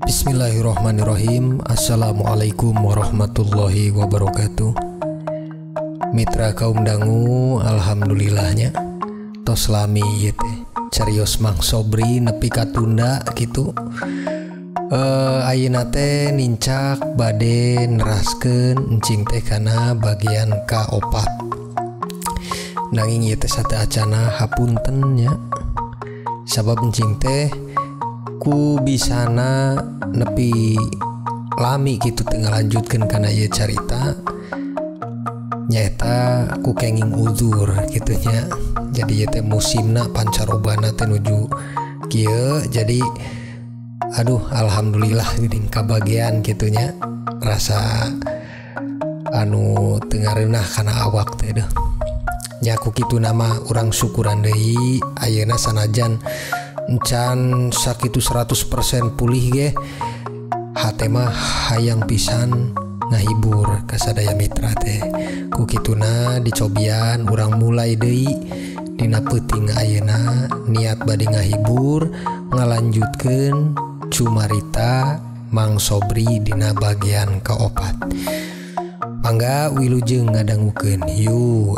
Bismillahirrahmanirrahim. Assalamualaikum warahmatullahi wabarakatuh. Mitra kaum dangu, alhamdulillahnya tos lami ieu teh carios Mang Sobri nepi ka tunda kitu. Ayeuna teh nincak bade neraskeun encing teh kana bagian kaopat. Nanging ieu teh sateacana hapunten nya. Sabab encing teh ku bisana nepi lami gitu tengah lanjutkan karena ia carita nyata ku kenging uzur gitunya. Jadi teh musimna pancarobana teh nuju kieu, jadi aduh alhamdulillah geuning kabagian gitunya rasa anu tengareunah kana awak teh deh nya. Ku kitu nama urang syukuran deui ayeuna sanajan encan sakitu 100% pulih ge hate mah hayang pisan ngahibur ka sadaya mitra teh. Ku kituna dicobian urang mulai deui dina peuting ayeuna niat bade ngahibur ngalanjutkeun cumarita Mang Sobri dina bagian kaopat. Mangga wilujeng ngadangukeun yuk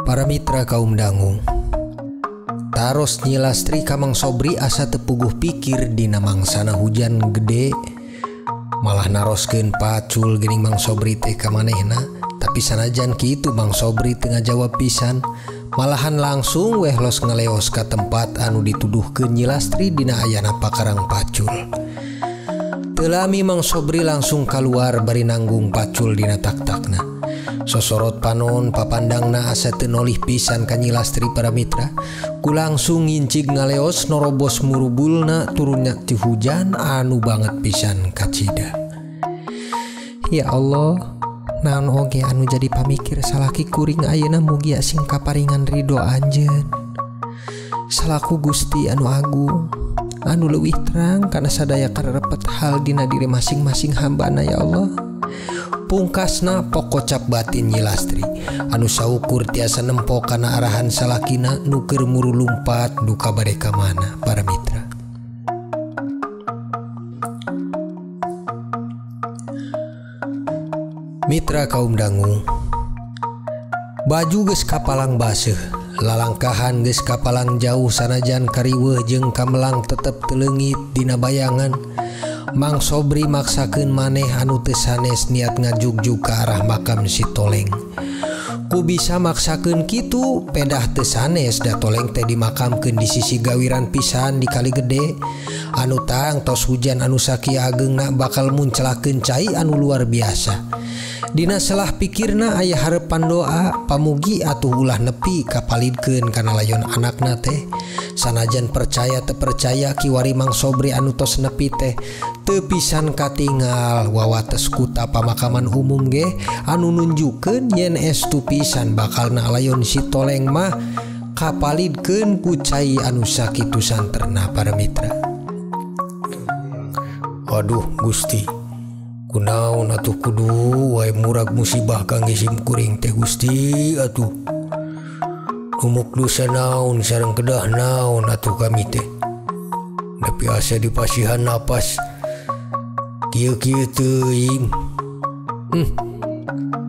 Para mitra kaum dangu, taros Nyi Lastri ka Mang Sobri asa tepuguh pikir dina mangsana hujan gede, malah naroskeun pacul geuning Mang Sobri teh ka manehna. Tapi sanajan kitu Mang Sobri teu ngajawab pisan, malahan langsung wehlos ngaleos ka tempat anu dituduhkeun Nyi Lastri dina ayana pakarang pacul. Teu lami Mang Sobri langsung kaluar bari nanggung pacul dina tak-takna. Sosorot panon papandangna asa teu nolih pisan ka Nyi Lastri para mitra. Ku langsung ngincig ngaleos norobos murubulna turunnya ti hujan anu banget pisan kacida. Ya Allah, naon oge anu jadi pamikir salaki kuring ayeuna mugi sing kaparingan ridho anjeun. Salaku Gusti anu agung, anu leuwih terang kana sadaya karepet hal dina diri masing-masing hambana ya Allah. Pungkasna pokocap batin Nyi Lastri anu saukur tiasa nempo kana arahan salakina nu keur muru lumpat duka bade ka mana para mitra. Mitra kaum dangu, baju geus kapalang baseuh, lalangkahan geus kapalang jauh sanajan kariweuh jeung kamelang tetep teu leungit dina bayangan. Mang Sobri maksakeun maneh anu teu sanes niat ngajugjug ka arah makam si Toleng. Ku bisa maksakeun kitu pedah teu sanes da Toleng teh dimakamkeun di sisi gawiran pisan di Kali Gede anu tang tos hujan anu sakieu ageungna bakal munculakeun cai anu luar biasa. Dina selah pikirna aya harepan doa pamugi atuh ulah nepi kapalidkeun kana layon anakna teh. Sanajan percaya teu percaya kiwari Mang Sobri anu tos nepi teh teu pisan katingal wawates kuta pamakaman umum ge anu nunjukeun yen estu pisan bakalna layon si Toleng mah kapalidkeun ku cai anu sakitu santerna para mitra. Aduh Gusti, kunaon atuh kudu wae murag musibah kangge sim kuring teh Gusti atuh. Umuk dosa naon sareng kedah naon atuh kami teh. Nepi asa dipasihan napas kieu-kieu teuing.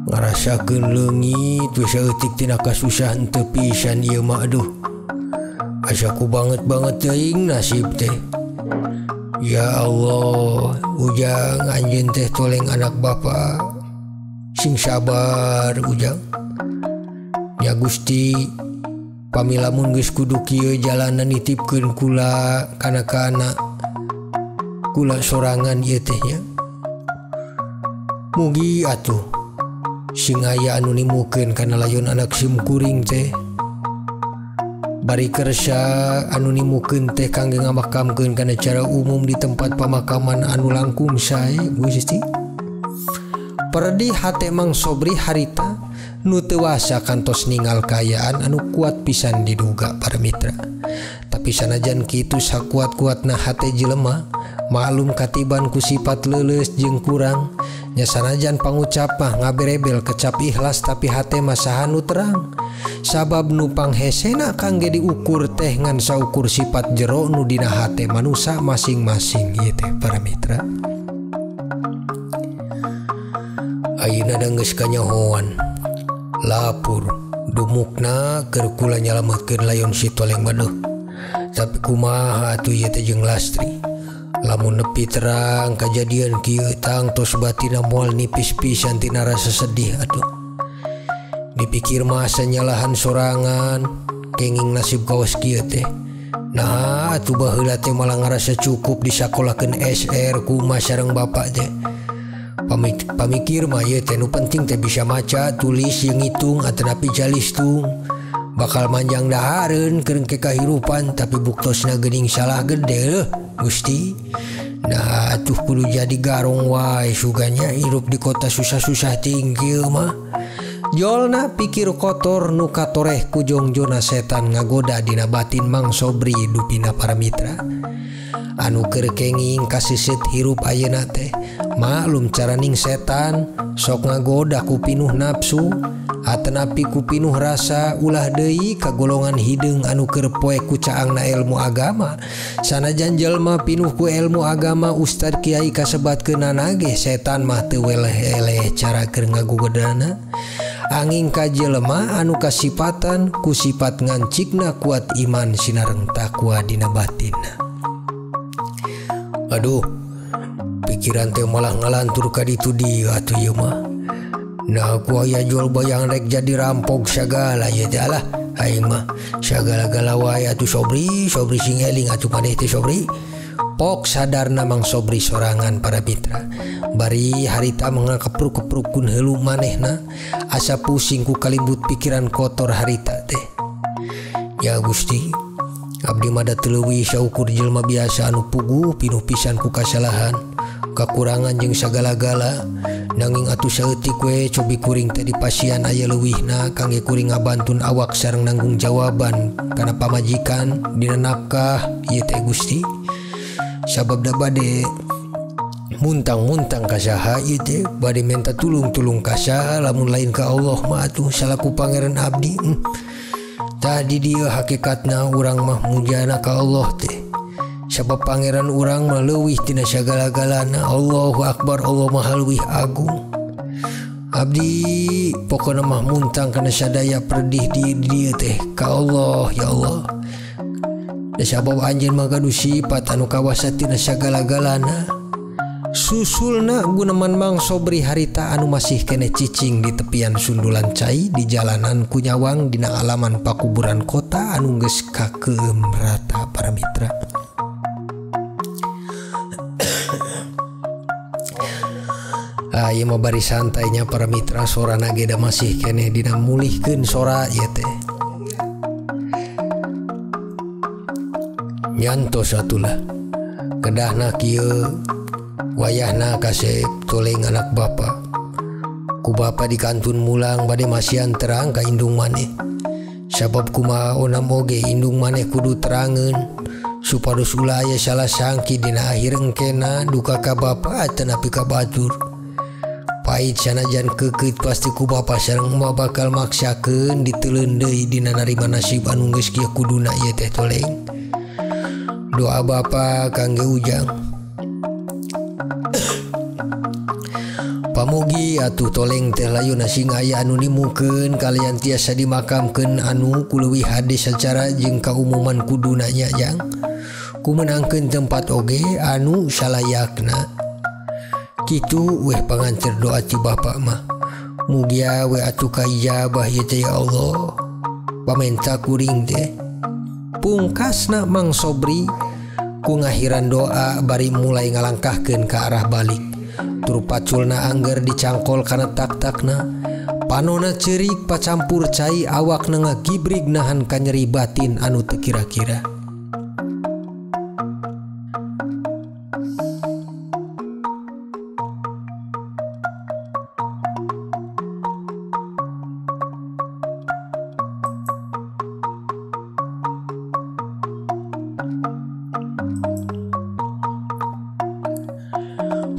Ngarasakeun leungit we saeutik tina kasusahan teu pisan ieu mah aduh. Asa ku banget-banget teuing nasib teh. Ya Allah, ujang anjeun teh Toleng anak bapa sing sabar ujang. Ya Gusti, pamilamun geus kudu kieu jalanan nitipkeun kula kana-kana kula sorangan ieu teh nya. Mugi atuh sing aya anu nimukeun kana layon anak sim kuring teh bari kersa anu nimukeun teh kangge ngamakamkeun kana cara umum di tempat pemakaman anu langkung sae Gusti. Perdi hate Mang Sobri harita nu tewasa kantos ningal kayaan anu kuat pisan diduga para mitra. Tapi sanajan kitu sakuat-kuatna hate jelema maklum katiban ku sifat leuleus jeung kurang nya sanajan pangucap mah ngaberebel kecap ikhlas tapi hate masaha nu terang sabab nu panghesena kangge diukur teh ngan saukur sifat jero nu dina hate manusia masing-masing ieu teh para mitra. Ayeuna da geus kanyahoan lapur dumukna keur kula nyalametkeun layon si toleng maduh. Tapi kumaha atuh ieu teh jeung Lastri lamun nepi terang kejadian kieu tang tos batina moal nipis pisan tina rasa sedih atuh. Dipikir mah nyalahan sorangan kenging nasib kawas kieu teh. Nah atuh baheula teh malah ngarasa cukup disakolahkeun SR ku mah sareng bapak teh. Pamikir mah ieu teh nu penting teh bisa maca, tulis, jeung ngitung atanapi jalistung. Bakal manjang dahareun keur ke kahirupan tapi buktosna geuning salah gede Gusti. Nah atuh kudu jadi garong wae suganya hirup di kota susah-susah tinggi mah. Jolna pikir kotor nu katoreh ku jongjona setan ngagoda dina batin Mang Sobri dupina para mitra. Anu keur kenging kasisit hirup ayeuna teh maklum caraning setan sok ngagoda ku pinuh nafsu atanapi ku pinuh rasa ulah deui ka golongan hideung anu keur poe ku caangna ilmu agama. Sanajan jelema pinuh ku ilmu agama ustad kiai kasebatkeunana ge setan mah teu weleh-eleh cara keur ngagogodana. Anging ka jelema anu kasipatan ku sifat ngancikna kuat iman sinareng takwa dina batinna. Aduh, pikiran teh malah ngalantur ka ditu dieu atuh ieu mah. Nah ku aya jual bayang rek jadi rampok sagala ya teh alah aing mah sagala-gala wae atuh Sobri sing eling atuh maneh teh Sobri. Pok sadarna Mang Sobri sorangan para mitra. Bari harita mangakapruk-keprukun heulu manehna asa pusing ku kalibut pikiran kotor harita teh. Ya Gusti, abdi mah da teu leuwih saukur jelema biasa anu puguh pinuh pisan ku kasalahan, kakurangan jeung sagala-gala. Nanging atuh saeutik we cobi kuring teh dipasian aya leuwihna kangge kuring ngabantun awak sareng nanggung jawaban kana pamajikan dina nafkah ieu teh Gusti. Sabab da bade muntang-muntang ka saha ieu teh bade minta tulung-tulung ka saha lamun lain ka Allah mah atuh salaku pangeran abdi. Tadi dia hakikatna urang mah mujana ka Allah teh. Sabab pangeran urang mah leuwih tina sagala-galana. Allahu Akbar, Allah mah leuwih agung. Abdi pokona mah muntang kana sadaya perdih di dieu teh ka Allah ya Allah. Da sabab anjeun mah gaduh sifat anu kawasa tina sagala-galana. Susulna gunaman Mang Sobri harita anu masih kene cicing di tepian sundulan cai di jalanan kunyawang dina alaman pakuburan kota anu geus kakeum rata para mitra. Ieu mah bari santainya para mitra sorana ge da masih kene dina mulihkeun sora ieu teh. Nyantos atulah kedahna kieu wayahna kasep toleng anak bapa. Ku bapa di kantun mulang bade masihan terang ka indung maneh. Sabab kumaha onam oge indung maneh kudu terangeun supados ulah aya salah sangki dina akhir engkena duka ka bapa atanapi ka batur. Pait sanajan kekeut pasti ku bapa sareng emak bakal maksakeun diteuleun deui dina narima nasib anu geus kieu kuduna ieu teh toleng. Doa bapa kangge ujang. Pamugi atuh toleng teh layuna sing aya anu dimukeun kalian tiasa dimakamkeun anu ku leuwih hade sacara jeung kaumuman kuduna nya jang. Ku menangkeun tempat oge anu salayakna. Kitu weh pangancer doa ti bapa mah. Mugia we atuh kaijabah ieu teh ya Allah. Pamenta kuring teh. Pungkasna Mang Sobri ku ngakhiran doa bari mulai ngalangkahkeun ka arah balik. Tur paculna angger dicangkol kana tak-takna. Panona ceurik pacampur cai awakna ngagibrig nahan ka nyeri batin anu teu kira-kira.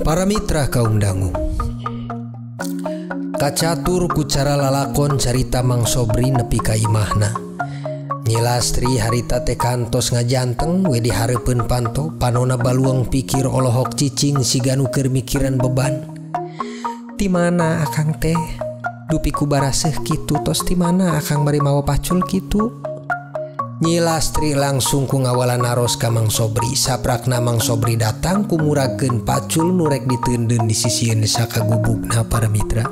Para mitra kaum dangu, kacatur ku cara lalakon carita Mang Sobri nepi ka imahna. Nyi Lastri harita teh kantos ngajanteng we dihareupeun panto panona baluang pikir olohok cicing siga nu keur mikiran beban. Ti mana akang teh dupi ku baraseuh kitu tos ti mana akang bari mawa pacul kitu. Nyi Lastri langsung ku ngawalan naros ka Mang Sobri. Saprakna Mang Sobri datang ku murageun pacul nu rek diteundeun di sisieun saka gubukna para mitra.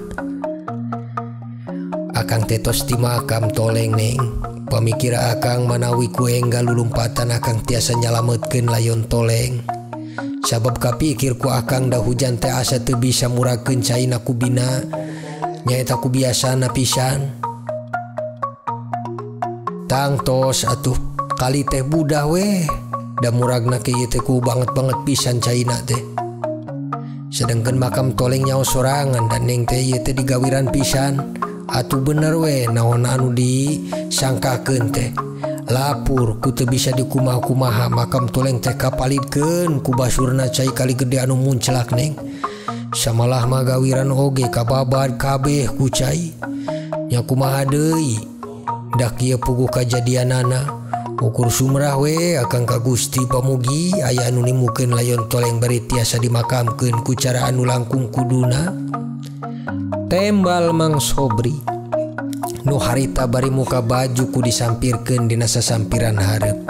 Akang teh tos ti makam toleng neng. Pamikira akang manawi ku enggal lulumpatan akang tiasa nyalametkeun layon toleng. Sabab kapikir ku akang da hujan teh asa teu bisa murageun caina ku bina. Nyaeta ku biasana pisan. Tangtos atuh kali teh budah weh da muragna kieu teh ku banget pisan caina teh. Sedengkeun makam toleng nyaho sorangan dan neng teh ieu teh digawiran pisan. Atuh bener weh naon anu disangkakeun teh. Lapur ku teu bisa dikumaha-kumaha makam toleng teh kapalidkeun ku basurna cai kali gede anu munclak neng. Samalah mah gawiran oge kababad kabeh ku cai. Nya kumaha deui? Dak ieu puguh kajadianana ukur sumrah we akang ka Gusti pamugi aya anu nimukeun layon toleng bari tiasa dimakamkeun ku cara anu langkung kuduna. Tembal Mang Sobri nu harita bari muka baju ku disampirkeun dina sasampiran hareup.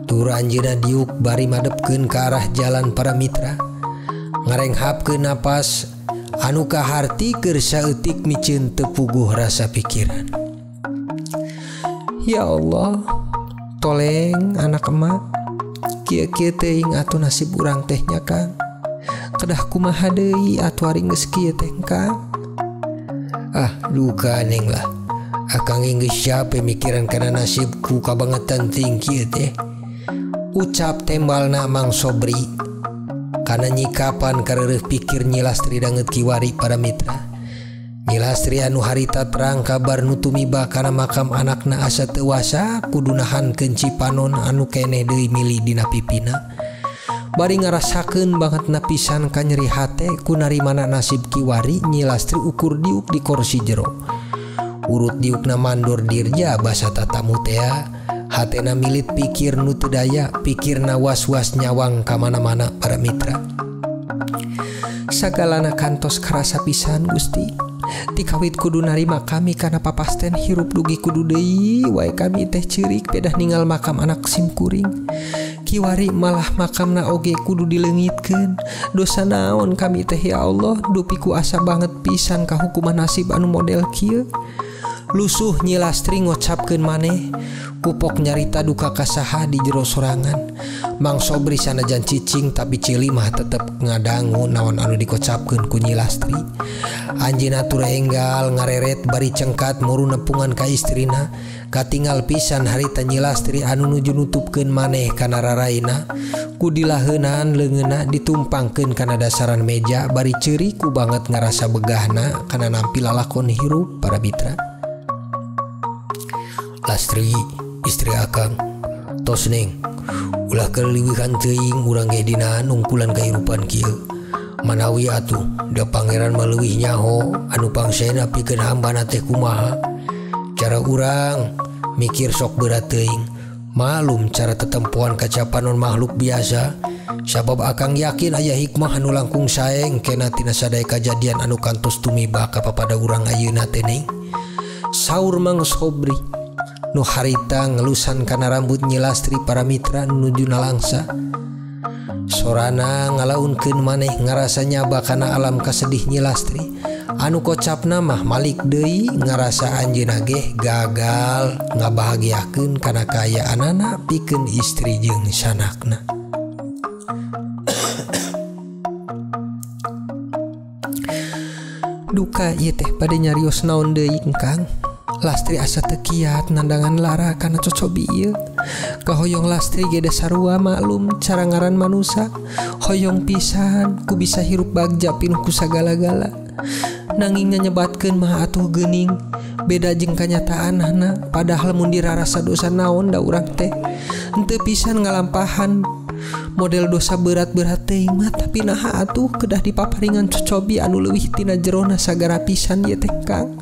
Tur anjeunna diuk bari madepkeun ka arah jalan para mitra. Ngarenghapkeun napas anu kaharti keur saeutik miceun teu puguh rasa pikiran. Ya Allah, toleng anak emak, kieu-kieu teuing atuh nasib urang teh nya Kang. Kedah kumaha deui atuh ari geus kieu teh Kang. Ah, duka neng lah. Akang geus siap mikiran kana nasibku kabangetan ting kieu teh. Ucap tembalna Mang Sobri. Kana nyikapan kareureuf pikir Nyi Lastri dangeut kiwari para mitra. Nyi Lastri anu harita terang kabar nu tumiba kana makam anakna asa teu wasa kudu nahankeun cipanon anu keneh deui mili dina pipina. Bari ngarasakeun bangetna pisan ka nyeri hate ku narimana nasib kiwari. Nyi Lastri ukur diuk di kursi jero. Urut diukna mandor dirja basa tatamu teh. Hatena milit pikir nu teu daya, pikirna was-was nyawang ka mana-mana para mitra. Sagalana kantos karasa pisan Gusti. Tikawit kudu narima kami kana papasten hirup dugi kudu deui wae kami teh ceurik pedah ninggal makam anak simkuring. Kiwari malah makamna oge kudu dileungitkeun. Dosa naon kami teh ya Allah dupi ku asa banget pisan ka hukuman nasib anu model kieu. Lusuh Nyi Lastri ngocapkeun maneh kupok nyarita duka kasaha di jero sorangan. Mang Sobri sanajan cicing tapi cili mah tetep ngadangu naon anu dikocapkeun ku Nyi Lastri. Anjeunna tur enggal ngareret bari cengkat muru nepungan ka istrina. Katinggal pisan harita Nyi Lastri anu nuju nutupkeun maneh kana raraina. Ku dilaheunan leungeunna ditumpangkeun kana dasaran meja bari ceurik ku banget ngarasa begahna kana nampi lalakon hirup para mitra. Lastri, istri akang, tos neng, ulah keliliwihan teuing urang ge dina nungkulan kahirupan kieu. Manawi atuh da pangeran maleuwih nyaho anu pangsaena pikeun hambana teh kumaha. Cara urang mikir sok berat teuing. Malum cara tetempoan kacapanon makhluk biasa. Sabab akang yakin aya hikmah anu langkung saeng kena tina sadaya kajadian anu kantos tumiba ka papada urang ayeuna teh neng. Saur Mang Sobri nu harita ngelusan kana rambut Nyi Lastri para mitra nuju nalangsa. Sorana ngalaunkeun maneh ngarasa nyaba kana alam kasedih Nyi Lastri. Anu kocapna mah malik deui ngarasa anjeunna ge gagal ngabahagiakeun kana kaayaanana pikeun istri jeung sanakna. Duka ieu teh bade nyarios naon deui Kang? Lastri asa teu kiat nandangan lara kana cocobi ieu. Kahoyong Lastri ge dasarua maklum cara ngaran manusia. Hoyong pisan ku bisa hirup bagja pinuh ku sagala-gala. Nanging nyebatkeun mah atuh geuning. Beda jeung kanyataanna padahal mun dirarasa dosa naon da urang teh. Henteu pisan ngalampahan model dosa berat-berat teh mah tapi naha atuh kedah dipaparingan cocobi anu leuwih tina jerona sagara pisan ieu teh Kang.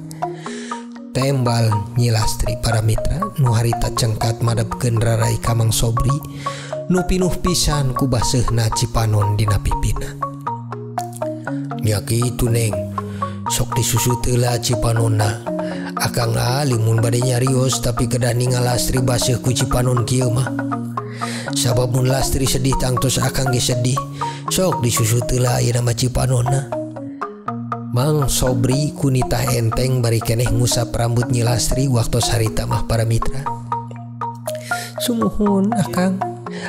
Tembal Nyi Lastri para mitra nu harita cengkat madepkeun rarai ka Mang Sobri nu pinuh pisan ku baseuhna Cipanon dina pipina. Nya kitu Neng, sok disusut heula Cipanonna. Akang limun bade nyarios tapi kedah ningal Lastri baseuh ku Cipanon kieu mah. Sabab mun Lastri sedih tangtos akang ge sedih, sok disusut heula ayeuna mah Cipanonna. Mang Sobri kunitah enteng bari keneh ngusap rambut Nyi Lastri waktos harita mah para mitra. Sumuhun Akang,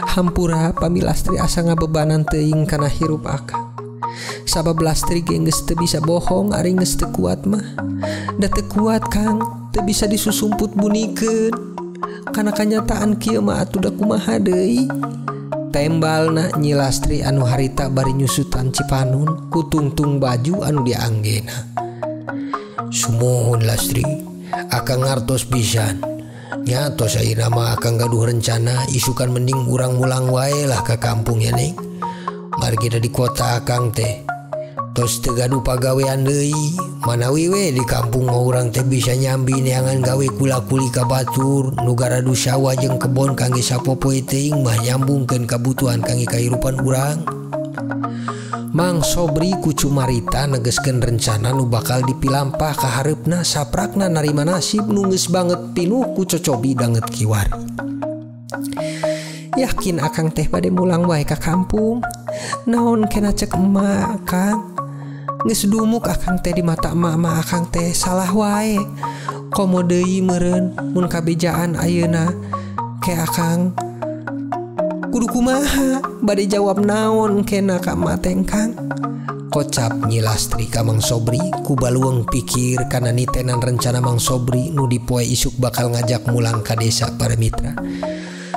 hampura pami Lastri asa ngabebanan teuing kana hirup Akang. Sabab Lastri ge geus teu bisa bohong ari geus teu kuat mah. Da teu kuat Kang, teu bisa disusumput bunikeun. Kana kanyataan kieu mah atuh da kumaha deui. Tembalna Nyi Lastri anu harita bari nyusutan Cipanon ku tungtung baju anu dianggena. Sumuhun Lastri, Akang ngartos pisan. Nya tos ayeuna mah Akang gaduh rencana isukan mending urang mulang wae lah ka kampung ya Neng. Margi da di kota Akang teh tos teu gaduh pagawean deui, manawi we di kampung mah urang teh bisa nyambi neangan gawe kula-kuli ka batur nu garadu sawah jeung kebon kangge sapopoe teuing mah nyambungkeun kabutuhan kangge kahirupan urang. Mang Sobri ku cumarita negeskeun rencana nu bakal dipilampah ka hareupna saprakna narima nasib nu geus banget pinuh ku cocobi danget kiwari. Yakin Akang teh bade mulang wae ka kampung. Naon kena cek emak Kang, geus dumuk Akang teh di mata emak Akang teh salah wae. Komo deui meureun mun kabejaan ayeuna ke Akang kudu kumaha bade jawab naon kena ka emak teh Kang. Kocap Nyi Lastri ka Mang Sobri ku balueng pikir kana nitenan rencana Mang Sobri nu dipoe isuk bakal ngajak mulang ka desa para mitra.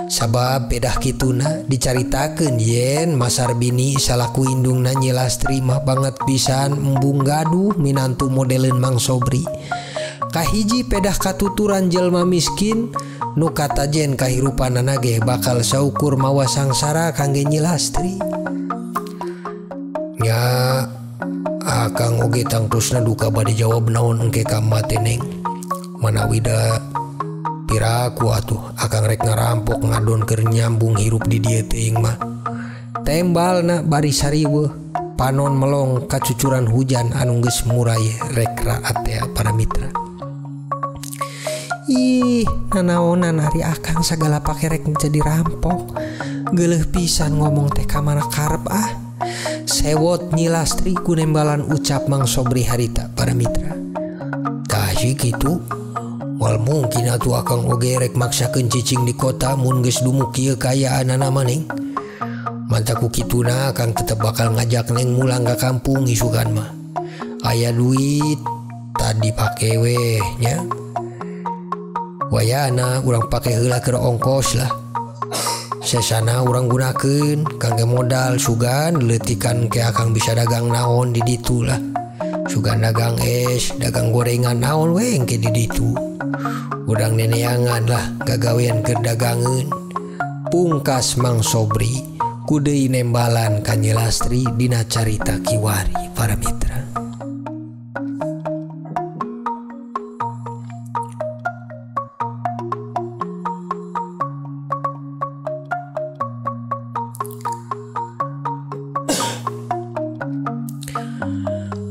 Sabab pedah kituna dicaritakeun yen Masar Bini salaku indungna Nyi Lastri mah banget pisan embung gaduh minantu modeleun Mang Sobri. Kahiji pedah katuturan jelma miskin nu katajen kahirupanana ge bakal saukur mawa sangsara kangge Nyi Lastri. Nya Akang oge tangtosna duka bade jawab naon engke ka mate Neng. Manawi da piraku atuh Akang rek ngarampok ngadon keur nyambung hirup di dieu teuing mah. Tembalna bari sariweuh panon melong kacucuran hujan anu geus murai rek raat teh para mitra. Ih, nanaonan ari Akang sagala pake rek jadi rampok. Geuleuh pisan ngomong teh ka mana karep ah. Sewot Nyi Lastri ku nembalan ucap Mang Sobri harita para mitra. Tah kitu wal mungkin atuh Akang oge rek maksakeun cicing di kota mun geus dumuk kieu kayaanana Neng. Manta ku kituna Akang tetep bakal ngajak Neng mulang ka kampung isukan mah. Aya duit tadi pake we nya. Wayana urang pake heula keur ongkos lah. Sesana urang gunakeun kangge modal sugan leutikan ke Akang bisa dagang naon di ditu lah. Sugan dagang es, dagang gorengan naon we engke di ditu. Udang neneangan lah gagawean keur dagangeun. Pungkas Mang Sobri ku deui nembalan ka Nyi Lastri dina carita kiwari para mitra.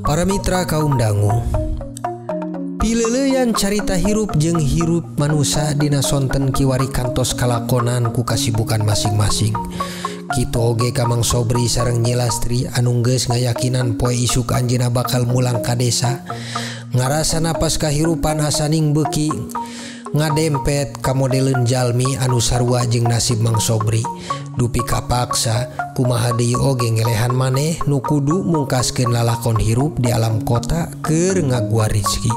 Para mitra kaum dangu, pileuleyan carita hirup jeung hirup manusia dina sonten kiwari kantos kalakonan ku kasibukan masing-masing. Kitu oge ka Mang Sobri sareng Nyi Lastri anu geus ngayakinan poe isuk anjeunna bakal mulang ka desa. Ngarasa napas kahirupan asaning beuki ngadempet ka modeleun jalmi anu sarua jeung nasib Mang Sobri. Dupi kapaksa kumaha deui oge ngelehan maneh nu kudu mungkaskeun lalakon hirup di alam kota keur ngagua rezeki.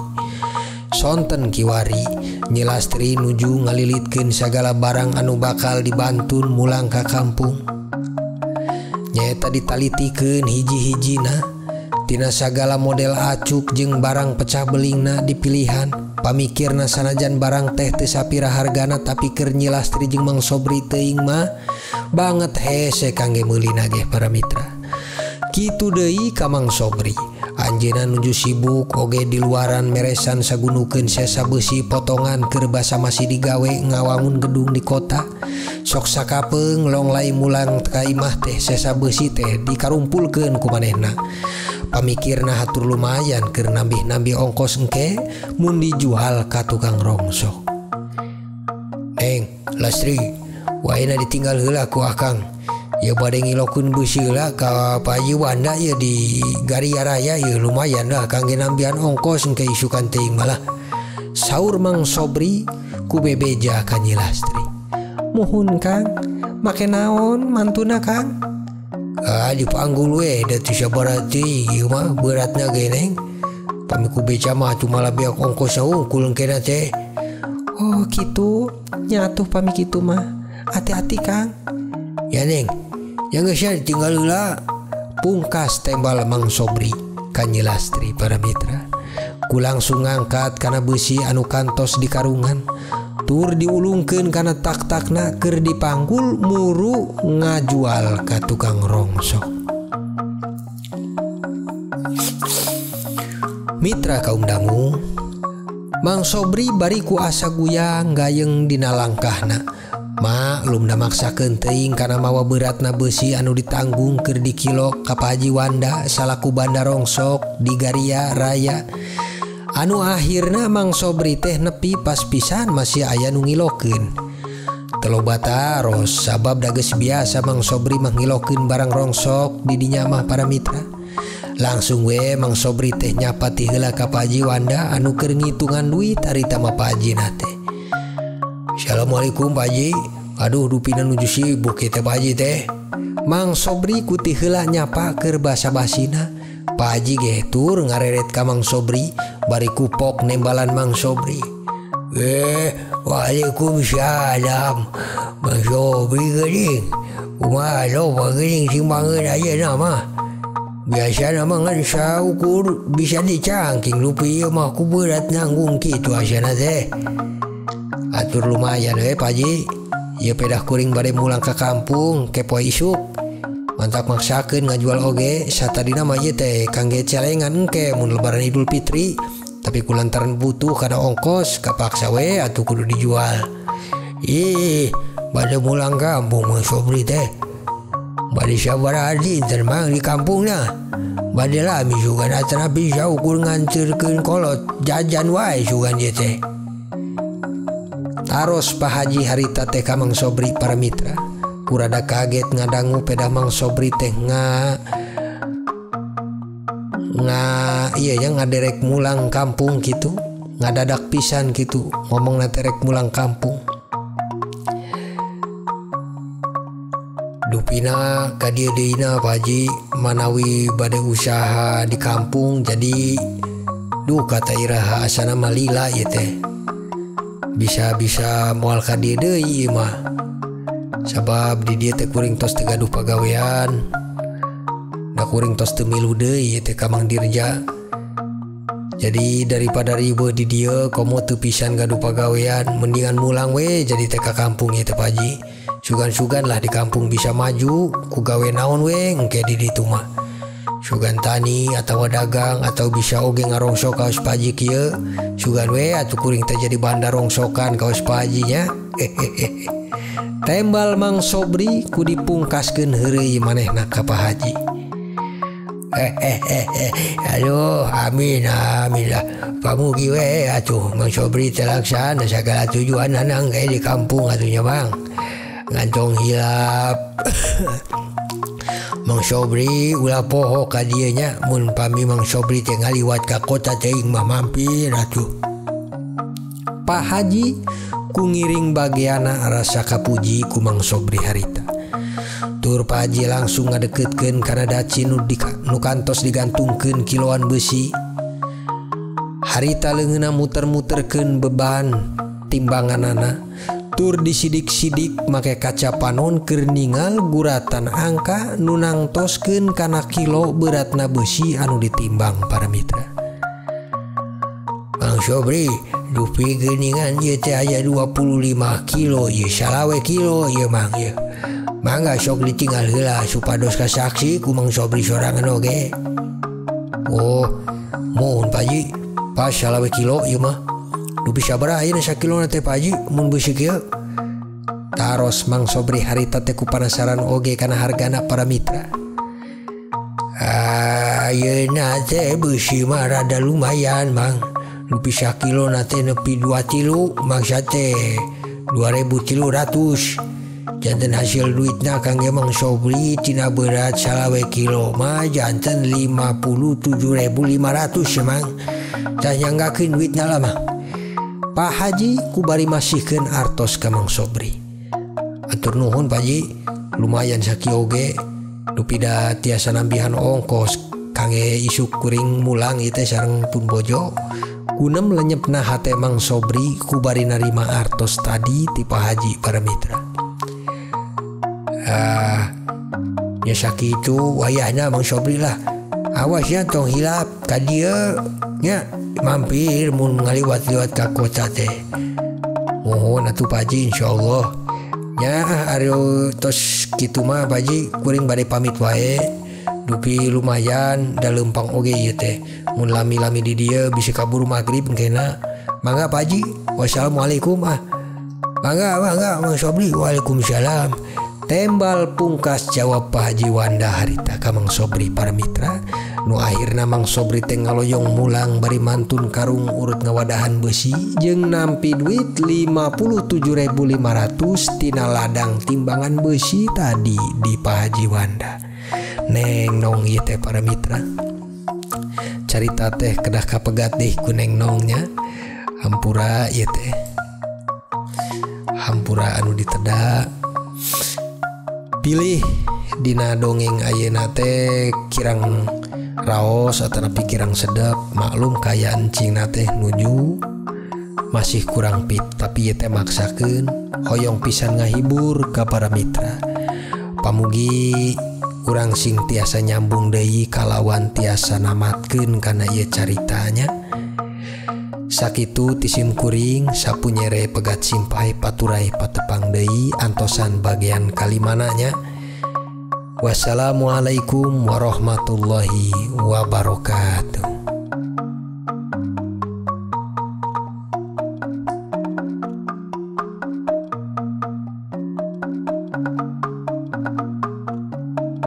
Sonten kiwari Nyi Lastri nuju ngalilitkeun sagala barang anu bakal dibantun mulang ka kampung. Nyaeta ditalitikeun hiji-hijina tina sagala model acuk jeung barang pecah belingna dipilihan. Pamikirna sanajan barang teh teu sapira hargana tapi keur Nyi Lastri jeung Mang Sobri teuing mah banget hese kangge meuli nageh para mitra. Kitu deui ka Mang Sobri. Anjeunna nuju sibuk oge di luaran meresan sagunukeun sesa besi potongan keur basa masih digawe ngawangun gedung di kota. Sok sakapeung longlai mulang ka imah teh sesa besi teh dikarumpulkeun ku manehna. Pamikirna hatur lumayan keur nambih-nambih ongkos engke mun dijual ka tukang rongsok. Lastri, waena ditinggal heula ku akang. Ya bade ngilokeun beusi heula ka Pak Haji Wanda ya di Garia Raya ya lumayan lah kangge nambihan ongkos engke isukan teuing malah. Saur Mang Sobri ku bebeja ka Nyi Lastri. Muhun Kang, make naon mantuna Kang? Dipanggul we da teu sabaraha teuing ieu mah beratna ge Neng. Pami ku beja mah atuh malah beak ongkos saungkul engkena teh. Oh gitu, nyatuh pami gitu mah. Hati-hati Kang. Ya Neng, yang geus tinggal heula. Pungkas tembal Mang Sobri ka Nyi Lastri para mitra. Ku langsung ngangkat kana beusi anu kantos di karungan. Tur diulungkeun kana tak-takna keur dipanggul muru ngajual ka tukang rongsok. Mitra kaum dangu, Mang Sobri bari ku asa guyang gayeng dina langkahna. Maklum da maksakeun teuing kana mawa beratna beusi anu ditanggung keur dikilok ka Pak Haji Wanda salaku banda rongsok di Garia Raya. Anu akhirna Mang Sobri teh nepi pas pisan masih aya nu ngilokeun. Telobata ros sabab da geus biasa Mang Sobri mah ngilokeun barang rongsok di dinya mah para mitra. Langsung we Mang Sobri teh nyapa ti heula ka Pak Haji Wanda anu keur ngitungan duit harita mah Pak Haji na teh. Assalamualaikum Pak Haji. Aduh dupina nuju sibuk teh Pak Haji teh. Mang Sobri ku ti heula nyapa keur basa-basina. Pak Haji ge tur ngareret ka Mang Sobri bari kupok nembalan Mang Sobri. Waalaikumsalam Mang Sobri geuning. Kumaha loba geuning simbangeun ayeuna mah. Biasa mah ngan saukur bisa dicangking rupi ieu mah ku berat nanggung kitu asana teh. Atur lumayan we Pak Haji. Ieu pedah kuring bade mulang ka kampung ke poe isuk. Mantap maksakeun ngajual oge satadina mah ieu teh kangge celengan engke mun lebaran Idul Fitri. Tapi kulantaran butuh kada ongkos kapaksa we atuh kudu dijual. Bade mulang kampung Mang Sobri teh. Bade sabaraha dinten mang di kampungna. Bade lami sugan atana bisa ukur ngancerkeun kolot jajan wae sugan ieu teh. Taros Pak Haji harita teh ka Mang Sobri para mitra. Kurada kaget ngadangu pedah Mang Sobri teh iya nya ngaderek mulang kampung gitu. Ngadadak pisan gitu ngomong naterek mulang kampung. Dupina ka dieu deuna Pak Haji manawi bade usaha di kampung jadi kata iraha asana mah lila ieu teh. Bisa moal ka dieu deui ieu mah. Sabab di dieu teh kuring tos teu gaduh pagawean. Da kuring tos teu milu deui ieu teh ka Mang Dirja. Jadi daripada ribeuh di dieu komo teu pisan gaduh pagawean mendingan mulang we jadi teh ka kampung ieu teh Pak Haji. Sugan-sugan lah di kampung bisa maju ku gawe naon we engke di ditu mah. Sugan tani atau dagang atau bisa oge ngarongsok kaos Pak Haji kieu. Sugan we atuh kuring teh jadi bandar rongsokan kaos Pak Haji nya. Tembal Mang Sobri ku dipungkaskeun heureuy manehna ka Pak Haji. Aduh amin lah. Pamugi we atuh Mang Sobri terlaksana sagala tujuan nanang di kampung atuh nya Bang. Ngantong hilap. Mang Sobri ulah poho ka dieu nya mun pami Mang Sobri teh ngaliwat ka kota teuing mah mampir atuh. Pak Haji ku ngiring bagiana rasa kapuji ku Mang Sobri harita. Tur Pak Haji langsung ngadeketkeun kana daci nu kantos digantungkeun kiloan besi. Harita leungeunna muter-muterkeun beban timbanganana. Tur disidik-sidik make kaca panon keur ningal guratan angka nu nangtoskeun kana kilo beratna besi anu ditimbang para mitra. Mang Sobri, dupi geuningan ieu teh aya 25 kilo ieu salawe kilo ieu Mang ieu. Mangga sok ditinggal heula supados kasaksi ku Mang Sobri sorangan oge. Oh, mohon Pak Haji, pas salawe kilo ieu mah. Dupi sabaraha ayeuna sakilona teh Pak Haji mun beusik ieu? Taros Mang Sobri harita teh ku panasaran oge kana hargana para mitra. Ayeuna teh beusi mah rada lumayan Mang. Dupi sakilona teh nepi 2 tilu, maksa teh 2.300. Janten hasil duitna kangge Mang Sobri tina berat salawe kilo mah janten 57.500 ya Mang. Tah nyanggakeun duitna lah mah. Pak Haji kubari masihkeun artos ka Mang Sobri. Atur nuhun Pak Haji, lumayan sakieu oge dupi da tiasa nambihan ongkos kangge isuk kuring mulang ieu teh sareng Pun Bojo. Gunem lenyepna hate Mang Sobri kubari narima artos tadi ti Pak Haji para mitra. Nya sakitu wayahna Mang Sobri lah. Awasnya tong hilap ka dieu nya mampir mun ngaliwat-liwat ka kota teh. Mohon atuh Pak Haji insyaallah. Nya ari tos kitu mah Pak Haji kuring bade pamit wae. Dupi lumayan da leumpang oge ieu teh. Mun lami-lami di dieu bisa kaburu magrib engkena. Mangga Pak Haji. Wassalamualaikum ah. Mangga Mang Sobri. Waalaikumsalam. Tembal pungkas jawab Pak Haji Wanda harita ka Mang Sobri para mitra. Nu akhirna Mang Sobri teh ngaloyong mulang bari mantun karung urut ngawadahan besi jeung nampi duit 57.500 tina ladang timbangan besi tadi di Pak Haji Wanda. Neng Nong ieu teh para mitra. Carita teh kedah kapegat deh ku Neng Nongnya. Hampura ieu teh. Hampura anu diteda. Pilih dina dongeng ayeuna teh kirang raos atanapi kirang sedep. Maklum kaya encingna teh nuju masih kurang pit, tapi ieu teh maksakeun hoyong pisan ngahibur ka para mitra. Pamugi urang sing tiasa nyambung deui kalawan tiasa namatkeun kana ieu caritanya. Sakitu tisim kuring sapunyere pegat simpai paturai patepang deui antosan bagian kalimananya. Wassalamualaikum warahmatullahi wabarakatuh.